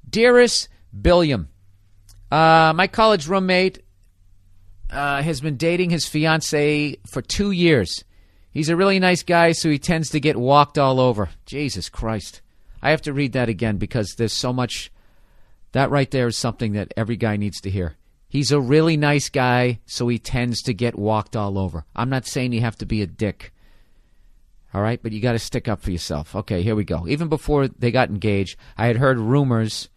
Dearest Billiam, my college roommate has been dating his fiancée for 2 years. He's a really nice guy, so he tends to get walked all over. Jesus Christ. I have to read that again because there's so much. That right there is something that every guy needs to hear. He's a really nice guy, so he tends to get walked all over. I'm not saying you have to be a dick. All right, but you got to stick up for yourself. Okay, here we go. Even before they got engaged, I had heard rumors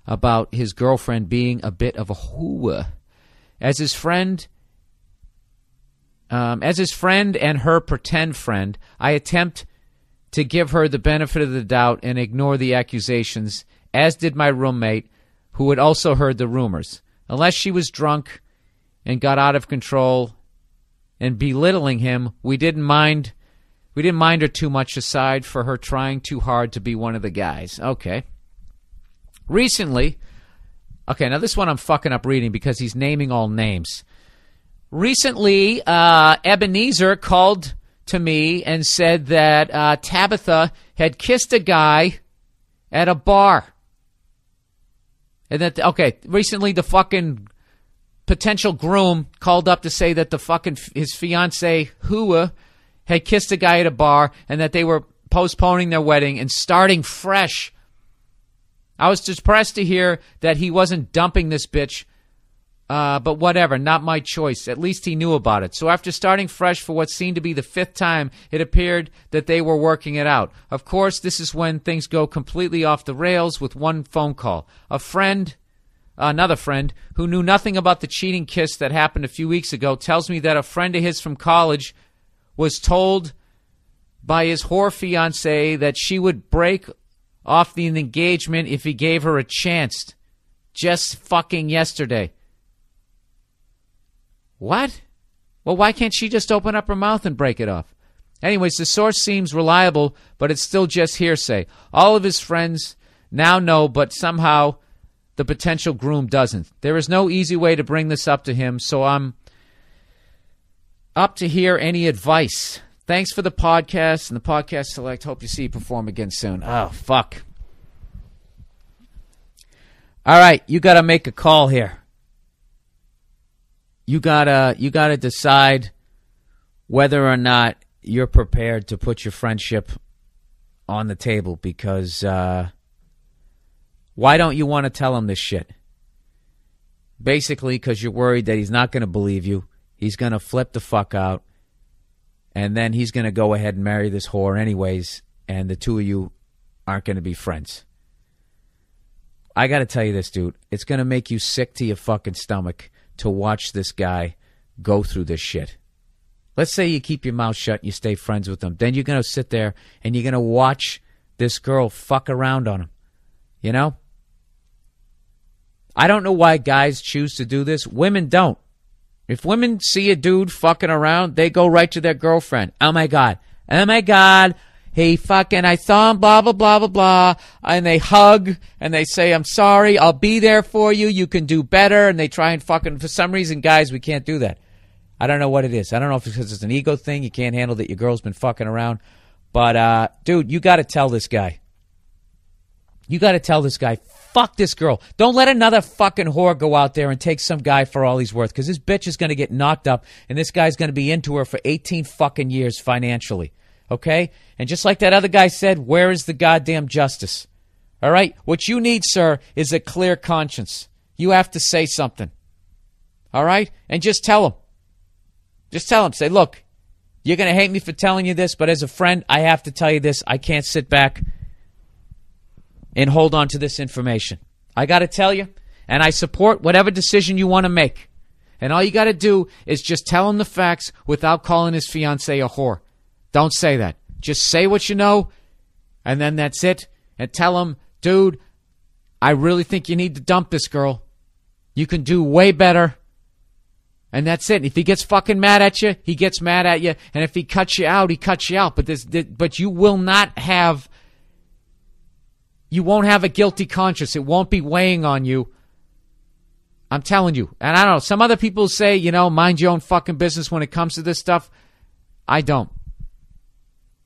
about his girlfriend being a bit of a hooah. As his friend and her pretend friend, I attempt to give her the benefit of the doubt and ignore the accusations, as did my roommate, who had also heard the rumors. Unless she was drunk and got out of control and belittling him, we didn't mind her too much, aside for her trying too hard to be one of the guys. Okay. Recently, now this one I'm fucking up reading because he's naming all names. Recently, Ebenezer called to me and said that Tabitha had kissed a guy at a bar. And that, recently the fucking potential groom called up to say that his fiancée, Hua, had kissed a guy at a bar and that they were postponing their wedding and starting fresh. I was depressed to hear that he wasn't dumping this bitch, but whatever, not my choice. At least he knew about it. So after starting fresh for what seemed to be the 5th time, it appeared that they were working it out. Of course, this is when things go completely off the rails with one phone call. Another friend, who knew nothing about the cheating kiss that happened a few weeks ago, tells me that a friend of his from college was told by his whore fiancé that she would break off the engagement if he gave her a chance. Just fucking yesterday. What? Well, why can't she just open up her mouth and break it off? Anyways, the source seems reliable, but it's still just hearsay. All of his friends now know, but somehow the potential groom doesn't. There is no easy way to bring this up to him, so I'm up to hear any advice. Thanks for the podcast and the podcast select. Hope you see you perform again soon. Oh, fuck. All right, you got to make a call here. You gotta decide whether or not you're prepared to put your friendship on the table, because why don't you want to tell him this shit? Basically, because you're worried that he's not going to believe you. He's going to flip the fuck out, and then he's going to go ahead and marry this whore anyways, and the two of you aren't going to be friends. I got to tell you this, dude. It's going to make you sick to your fucking stomach to watch this guy go through this shit. Let's say you keep your mouth shut and you stay friends with him. Then you're going to sit there and you're going to watch this girl fuck around on him. You know? I don't know why guys choose to do this. Women don't. If women see a dude fucking around, they go right to their girlfriend. Oh, my God. Oh, my God. Hey, fucking, I saw him, blah, blah, blah, blah, blah. And they hug, and they say, I'm sorry, I'll be there for you, you can do better. And they try and fucking, for some reason, guys, we can't do that. I don't know what it is. I don't know if it's because it's an ego thing. You can't handle that your girl's been fucking around. But, dude, you got to tell this guy. You got to tell this guy, fuck this girl. Don't let another fucking whore go out there and take some guy for all he's worth, because this bitch is going to get knocked up, and this guy's going to be into her for 18 fucking years financially. Okay? And just like that other guy said, where is the goddamn justice? All right? What you need, sir, is a clear conscience. You have to say something. All right? And just tell him. Just tell him. Say, look, you're going to hate me for telling you this, but as a friend, I have to tell you this. I can't sit back and hold on to this information. I got to tell you, and I support whatever decision you want to make. And all you got to do is just tell him the facts without calling his fiancée a whore. Don't say that. Just say what you know, and then that's it. And tell him, dude, I really think you need to dump this girl. You can do way better. And that's it. If he gets fucking mad at you, he gets mad at you. And if he cuts you out, he cuts you out. But you will not have, you won't have a guilty conscience. It won't be weighing on you. I'm telling you. And I don't know. Some other people say, mind your own fucking business when it comes to this stuff. I don't.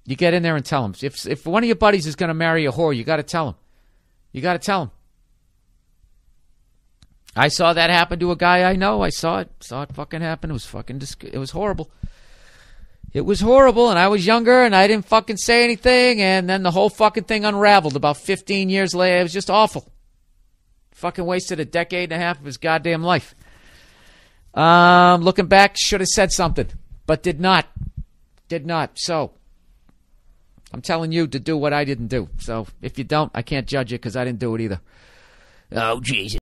You get in there and tell him. If one of your buddies is going to marry a whore, you got to tell him. You got to tell him. I saw that happen to a guy I know. I saw it fucking happen. It was fucking it was horrible. It was horrible, and I was younger, and I didn't fucking say anything, and then the whole fucking thing unraveled about 15 years later. It was just awful. Fucking wasted a decade and a half of his goddamn life. Looking back, should have said something, but did not. Did not. So, I'm telling you to do what I didn't do. So, if you don't, I can't judge you because I didn't do it either. Oh, Jesus.